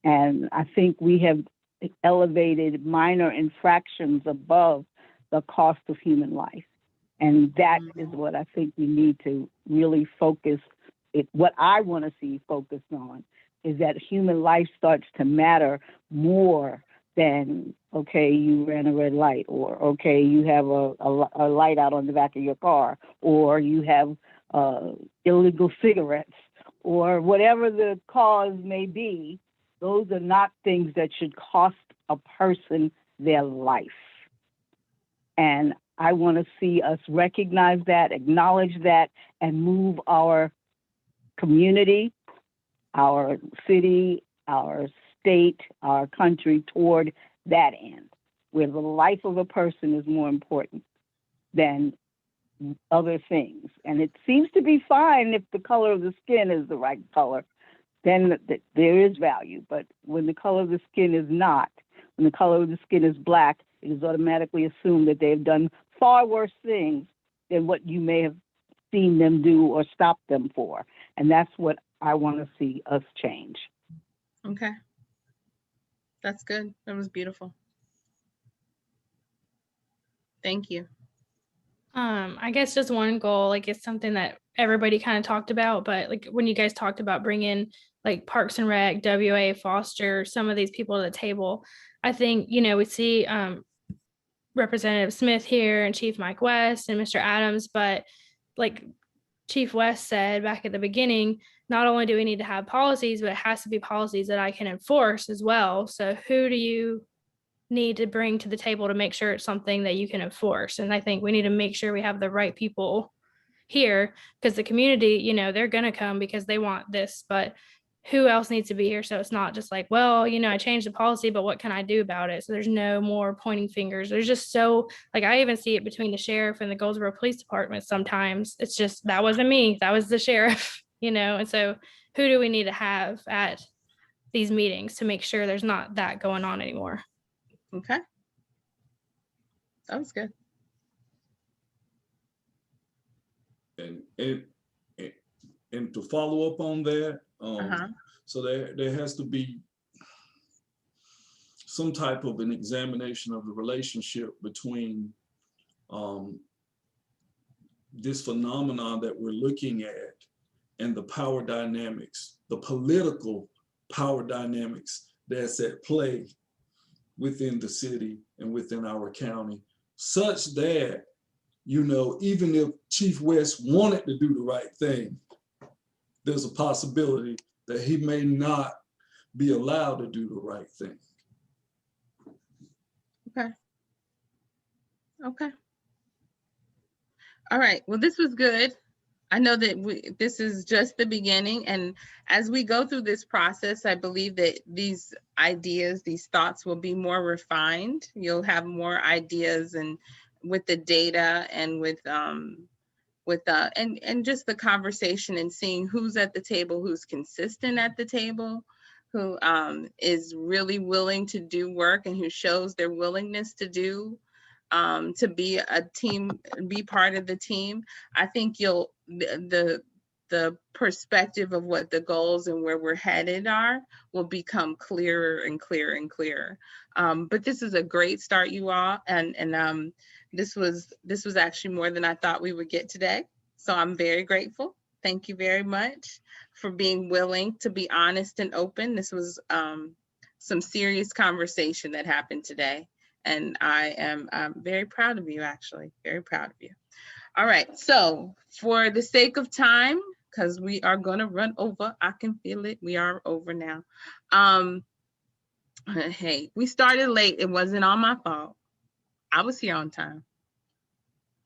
And I think we have elevated minor infractions above the cost of human life. And that is what I think we need to really focus. What I want to see focused on is that human life starts to matter more than, okay, you ran a red light, or okay, you have a light out on the back of your car, or you have illegal cigarettes, or whatever the cause may be. Those are not things that should cost a person their life. And I want to see us recognize that, acknowledge that, and move our community, our city, our state, our country toward that end, where the life of a person is more important than other things. And it seems to be fine if the color of the skin is the right color, then there is value. But when the color of the skin is not, when the color of the skin is black, it is automatically assumed that they've done far worse things than what you may have seen them do or stopped them for. And that's what I want to see us change. Okay. That's good. That was beautiful. Thank you. I guess just one goal, like it's something that everybody kind of talked about, but like when you guys talked about bringing like Parks and Rec, WA, Foster, some of these people to the table, I think, you know, we see Representative Smith here and Chief Mike West and Mr. Adams, but like Chief West said back at the beginning, not only do we need to have policies, but it has to be policies that I can enforce as well. So who do you need to bring to the table to make sure it's something that you can enforce? And I think we need to make sure we have the right people here, because the community, you know, they're going to come because they want this, but who else needs to be here? So it's not just like, well, you know, I changed the policy, but what can I do about it? So there's no more pointing fingers. There's just so, like, I even see it between the sheriff and the Goldsboro Police Department sometimes. It's just, that wasn't me, that was the sheriff, you know? And so who do we need to have at these meetings to make sure there's not that going on anymore? Okay. That was good. And to follow up on that, so there has to be some type of an examination of the relationship between this phenomenon that we're looking at and the power dynamics, the political power dynamics that's at play within the city and within our county, such that, you know, even if Chief West wanted to do the right thing, there's a possibility that he may not be allowed to do the right thing. Okay. Okay. All right. Well, this was good. I know that this is just the beginning, and as we go through this process, I believe that these ideas, these thoughts will be more refined. You'll have more ideas, and with the data and with and just the conversation and seeing who's at the table, who's consistent at the table, who is really willing to do work and who shows their willingness to do to be a team, be part of the team. I think the perspective of what the goals and where we're headed are will become clearer and clearer and clearer. But this is a great start, you all, and this was actually more than I thought we would get today. So I'm very grateful. Thank you very much for being willing to be honest and open. This was some serious conversation that happened today. And I'm very proud of you, actually, very proud of you. All right, so for the sake of time, because we are gonna run over, I can feel it, we are over now. Hey, we started late, it wasn't all my fault. I was here on time.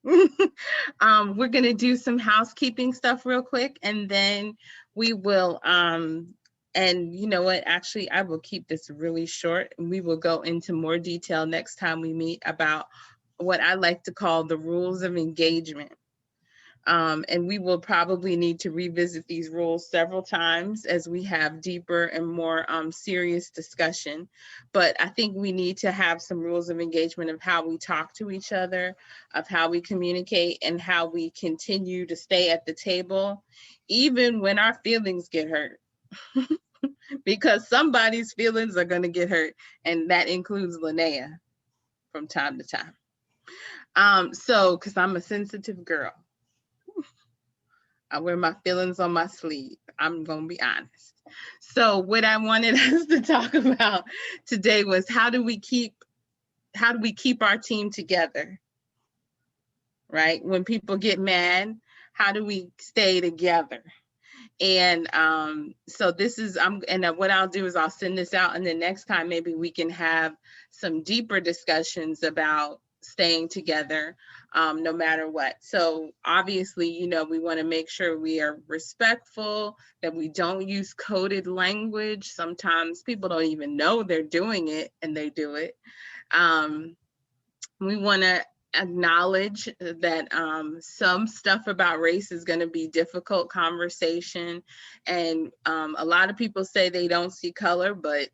We're gonna do some housekeeping stuff real quick, and then we will, and you know what, actually, I will keep this really short. We will go into more detail next time we meet about what I like to call the rules of engagement. And we will probably need to revisit these rules several times as we have deeper and more serious discussion. But I think we need to have some rules of engagement of how we talk to each other, of how we communicate, and how we continue to stay at the table, even when our feelings get hurt. Because somebody's feelings are going to get hurt, and that includes Linnea from time to time. So, because I'm a sensitive girl, I wear my feelings on my sleeve. I'm going to be honest. So what I wanted us to talk about today was how do we keep our team together, right? When people get mad, how do we stay together? And so this is, what I'll do is I'll send this out, and the next time maybe we can have some deeper discussions about staying together no matter what. So obviously, you know, we want to make sure we are respectful, that we don't use coded language. Sometimes people don't even know they're doing it and they do it. We want to acknowledge that some stuff about race is going to be difficult conversation, and a lot of people say they don't see color, but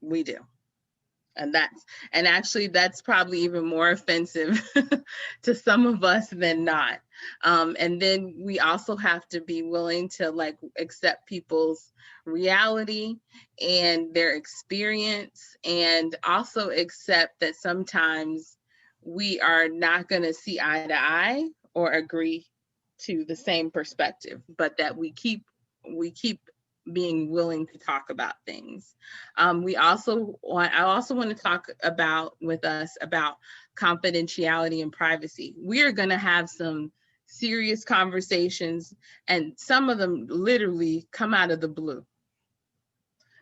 we do. And actually that's probably even more offensive to some of us than not. And then we also have to be willing to accept people's reality and their experience, and also accept that sometimes we are not going to see eye to eye or agree to the same perspective, but that we keep being willing to talk about things. I also want to talk about confidentiality and privacy. We are going to have some serious conversations, and some of them literally come out of the blue.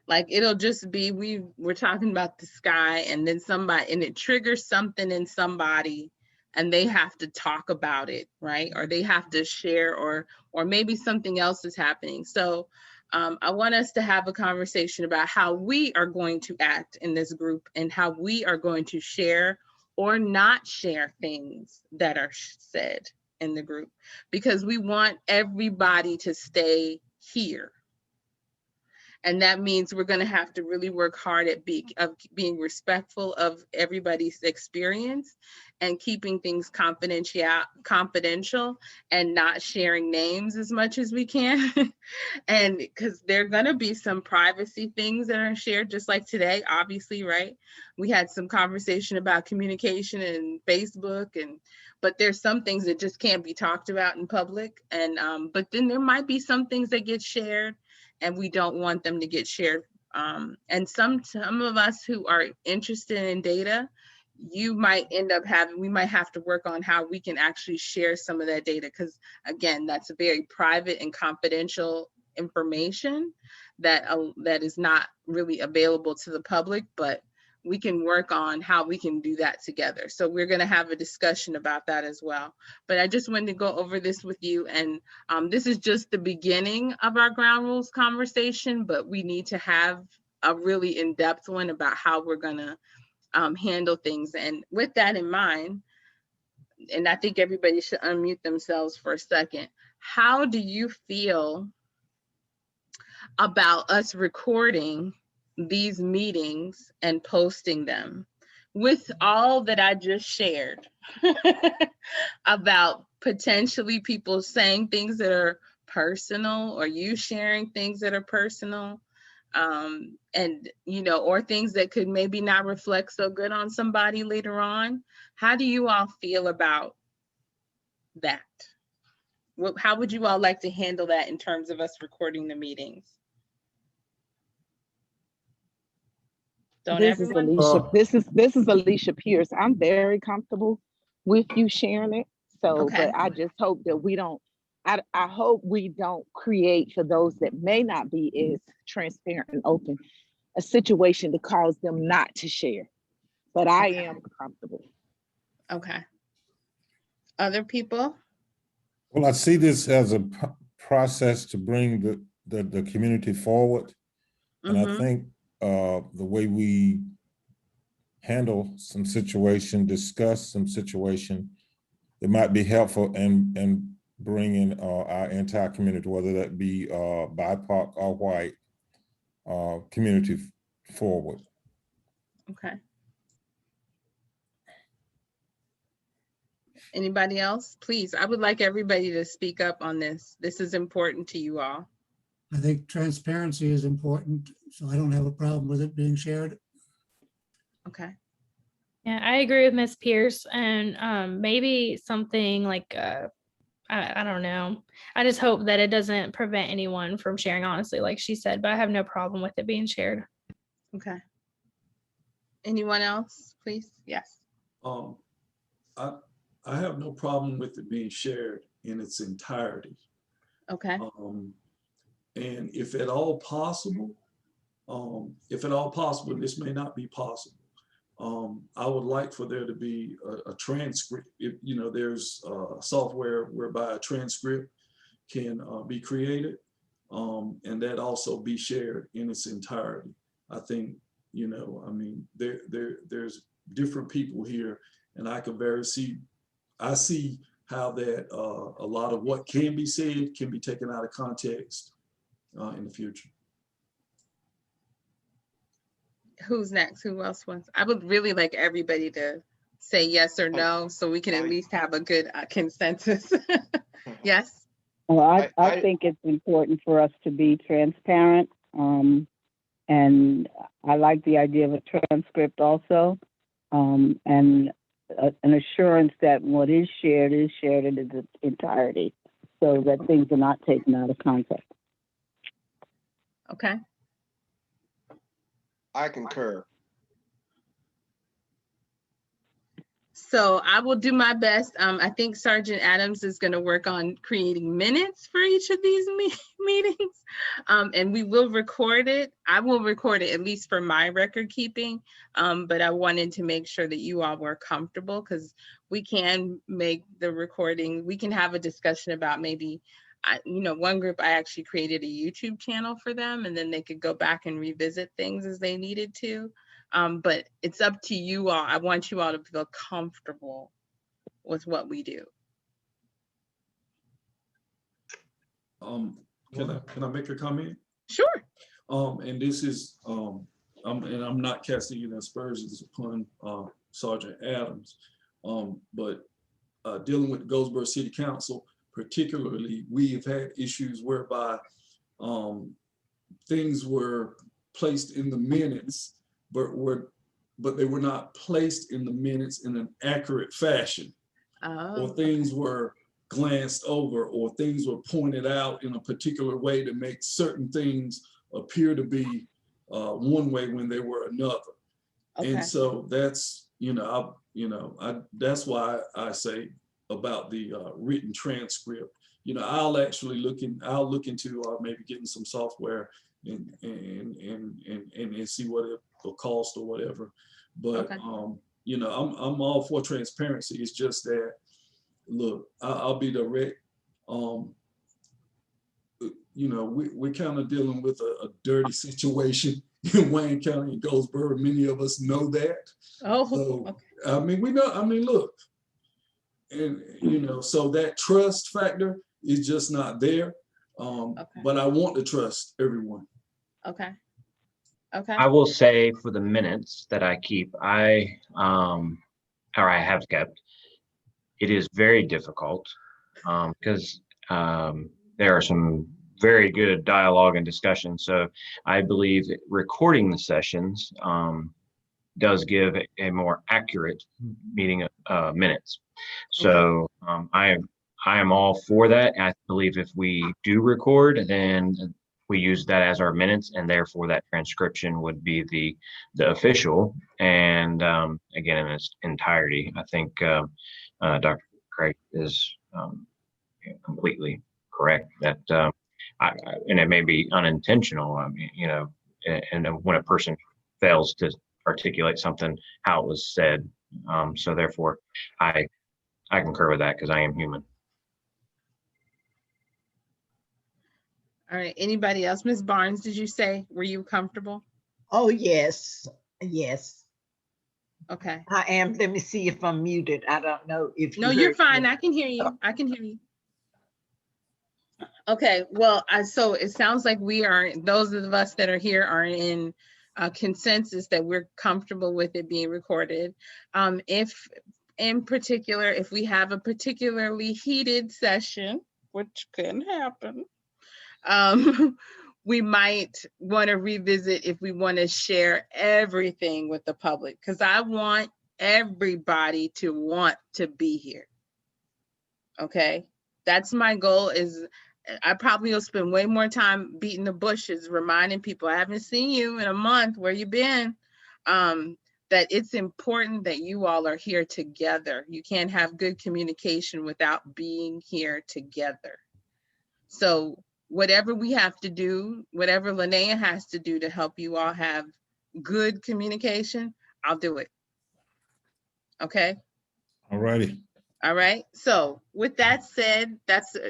Like it'll just be, we're talking about the sky, and then it triggers something in somebody, and they have to talk about it, right? Or they have to share, or maybe something else is happening. So I want us to have a conversation about how we are going to act in this group, and how we are going to share or not share things that are said in the group, because we want everybody to stay here. And that means we're going to have to really work hard at being respectful of everybody's experience, and keeping things confidential and not sharing names as much as we can. And because there are going to be some privacy things that are shared, just like today, obviously, right? We had some conversation about communication and Facebook, but there's some things that just can't be talked about in public. And but then there might be some things that get shared, and we don't want them to get shared. And some of us who are interested in data, we might have to work on how we can actually share some of that data, because again, that's a very private and confidential information that is not really available to the public, but we can work on how we can do that together. So we're going to have a discussion about that as well. But I just wanted to go over this with you. And this is just the beginning of our ground rules conversation, but we need to have a really in-depth one about how we're going to handle things. And with that in mind, and I think everybody should unmute themselves for a second. How do you feel about us recording these meetings and posting them with all that I just shared about potentially people saying things that are personal, or you sharing things that are personal, and or things that could maybe not reflect so good on somebody later on? How do you all feel about that? How would you all like to handle that in terms of us recording the meetings? Don't This is everyone? Alicia. This is Alicia Pierce. I'm very comfortable with you sharing it. So, Okay. but I just hope that we don't. I hope we don't create, for those that may not be as transparent and open, a situation to cause them not to share. But I am comfortable. Okay. Other people? Well, I see this as a process to bring the community forward. And I think the way we handle some situation, discuss some situation, it might be helpful in bringing our entire community, whether that be BIPOC or white, community forward. Okay. Anybody else? Please, I would like everybody to speak up on this. This is important to you all. I think transparency is important, so I don't have a problem with it being shared. Okay. Yeah, I agree with Miss Pierce, and maybe something like I don't know. I just hope that it doesn't prevent anyone from sharing, honestly, like she said, but I have no problem with it being shared. Okay. Anyone else, please? Yes. I have no problem with it being shared in its entirety. Okay. And if at all possible, and this may not be possible, I would like for there to be a transcript. If there's software whereby a transcript can be created, and that also be shared in its entirety. I think, I mean, there's different people here, and I see how that a lot of what can be said can be taken out of context in the future. Who's next? Who else wants? I would really like everybody to say yes or no, so we can at least have a good consensus. Yes. Well, I think it's important for us to be transparent. And I like the idea of a transcript also. And an assurance that what is shared in its entirety, so that things are not taken out of context. Okay. I concur. So I will do my best. I think Sergeant Adams is going to work on creating minutes for each of these meetings, and we will record it. I will record it, at least for my record keeping, but I wanted to make sure that you all were comfortable, because we can make the recording. We can have a discussion about maybe, one group, I actually created a YouTube channel for them, and then they could go back and revisit things as they needed to. But it's up to you all. I want you all to feel comfortable with what we do. Can I make a comment? Sure. And this is I'm not casting aspersions upon Sergeant Adams, but dealing with the Goldsboro City Council, particularly, we've had issues whereby things were placed in the minutes, but they were not placed in the minutes in an accurate fashion. Or things were glanced over, or things were pointed out in a particular way to make certain things appear to be one way when they were another. Okay. And so that's, that's why I say about the written transcript. I'll look into maybe getting some software and see cost or whatever. But, Okay. you know, I'm all for transparency. It's just that, look, I'll be direct. You know, we're kind of dealing with a dirty situation in Wayne County and Goldsboro. Many of us know that. Oh, So, okay. I mean, we know, I mean, look, and, you know, so that trust factor is just not there. But I want to trust everyone. Okay. Okay. I will say for the minutes that I keep, or I have kept, it is very difficult because there are some very good dialogue and discussion. So I believe that recording the sessions does give a more accurate meeting minutes. So I am all for that. I believe if we do record, then we use that as our minutes, and therefore that transcription would be the official. And again, in its entirety, I think Dr. Craig is completely correct that, and it may be unintentional. I mean, you know, and when a person fails to articulate something, how it was said. So therefore, I concur with that because I am human. All right. Anybody else? Ms. Barnes, did you say, were you comfortable? Oh, yes, yes, Okay. I am. Let me see if I'm muted. I don't know if you No, you're heard fine. me. I can hear you. I can hear you. Okay. Well, so it sounds like we are, those of us that are here are in consensus that we're comfortable with it being recorded. If in particular, if we have a particularly heated session, which can happen, we might want to revisit if we want to share everything with the public, because I want everybody to want to be here. Okay, that's my goal. Is I probably will spend way more time beating the bushes, reminding people I haven't seen you in a month, where you been, that it's important that you all are here together. You can't have good communication without being here together. So whatever we have to do, whatever Linnea has to do to help you all have good communication, I'll do it. Okay. All righty. All right. So with that said,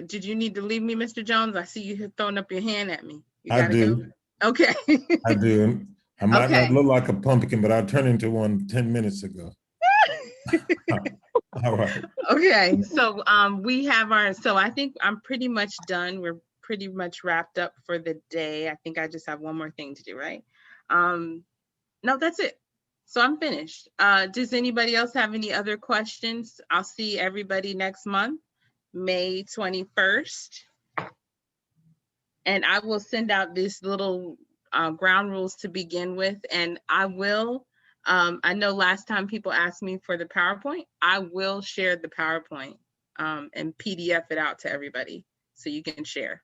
did you need to leave me, Mr. Jones? I see you have thrown up your hand at me. You I gotta do. go. Okay. I do. I might Okay. not look like a pumpkin, but I turned into one 10 minutes ago. All right. Okay. So we have so I think I'm pretty much done. We're pretty much wrapped up for the day. I think I just have one more thing to do, right? No, that's it. So I'm finished. Does anybody else have any other questions? I'll see everybody next month, May 21st. And I will send out this little ground rules to begin with. And I will, I know last time people asked me for the PowerPoint, I will share the PowerPoint and PDF it out to everybody so you can share.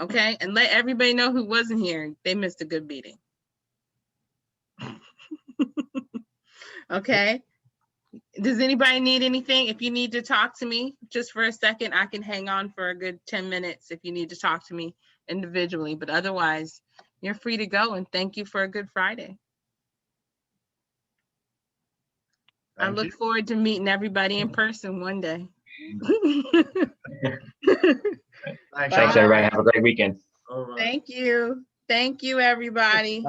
Okay, and let everybody know who wasn't here. They missed a good meeting. Okay. Does anybody need anything? If you need to talk to me just for a second, I can hang on for a good 10 minutes if you need to talk to me individually, but otherwise you're free to go, and thank you for a good Friday. I look forward to meeting everybody in person one day. Thanks, everybody. Have a great weekend. All right. Thank you. Thank you, everybody.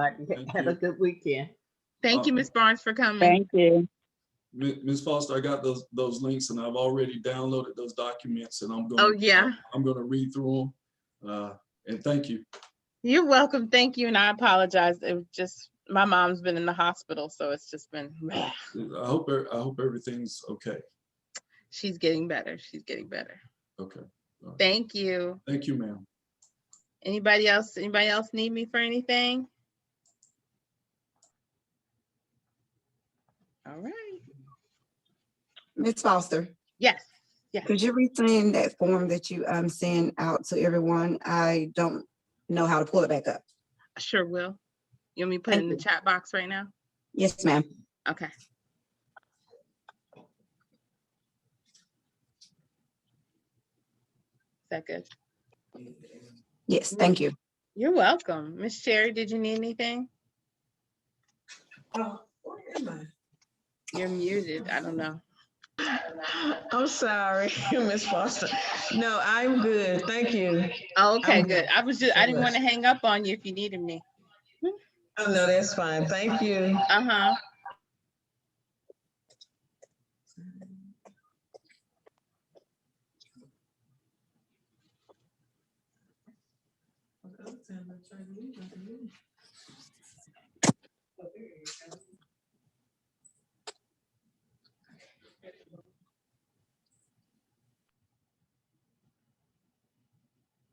Have a good weekend. Thank you, Ms. Barnes, for coming. Thank you. Ms. Foster, I got those links and I've already downloaded those documents and I'm going. Oh, yeah. I'm going to read through them. And thank you. You're welcome. Thank you. And I apologize. It was just, my mom's been in the hospital, so it's just been. I hope everything's okay. She's getting better. She's getting better. Okay. Right. Thank you. Thank you, ma'am. Anybody else need me for anything? All right. Ms. Foster, Yes. Yes. could you resend that form that you send out to everyone? I don't know how to pull it back up. I sure will. You want me to put it in the chat box right now? Yes, ma'am. Okay. Is that good? Yes, thank you. You're welcome. Miss Sherry, did you need anything? Oh, where am I? You're muted. I don't know. I'm sorry, Miss Foster. No, I'm good. Thank you. Oh, okay, I'm good. I didn't want to hang up on you if you needed me. Oh, no, that's fine. Thank you. Uh-huh.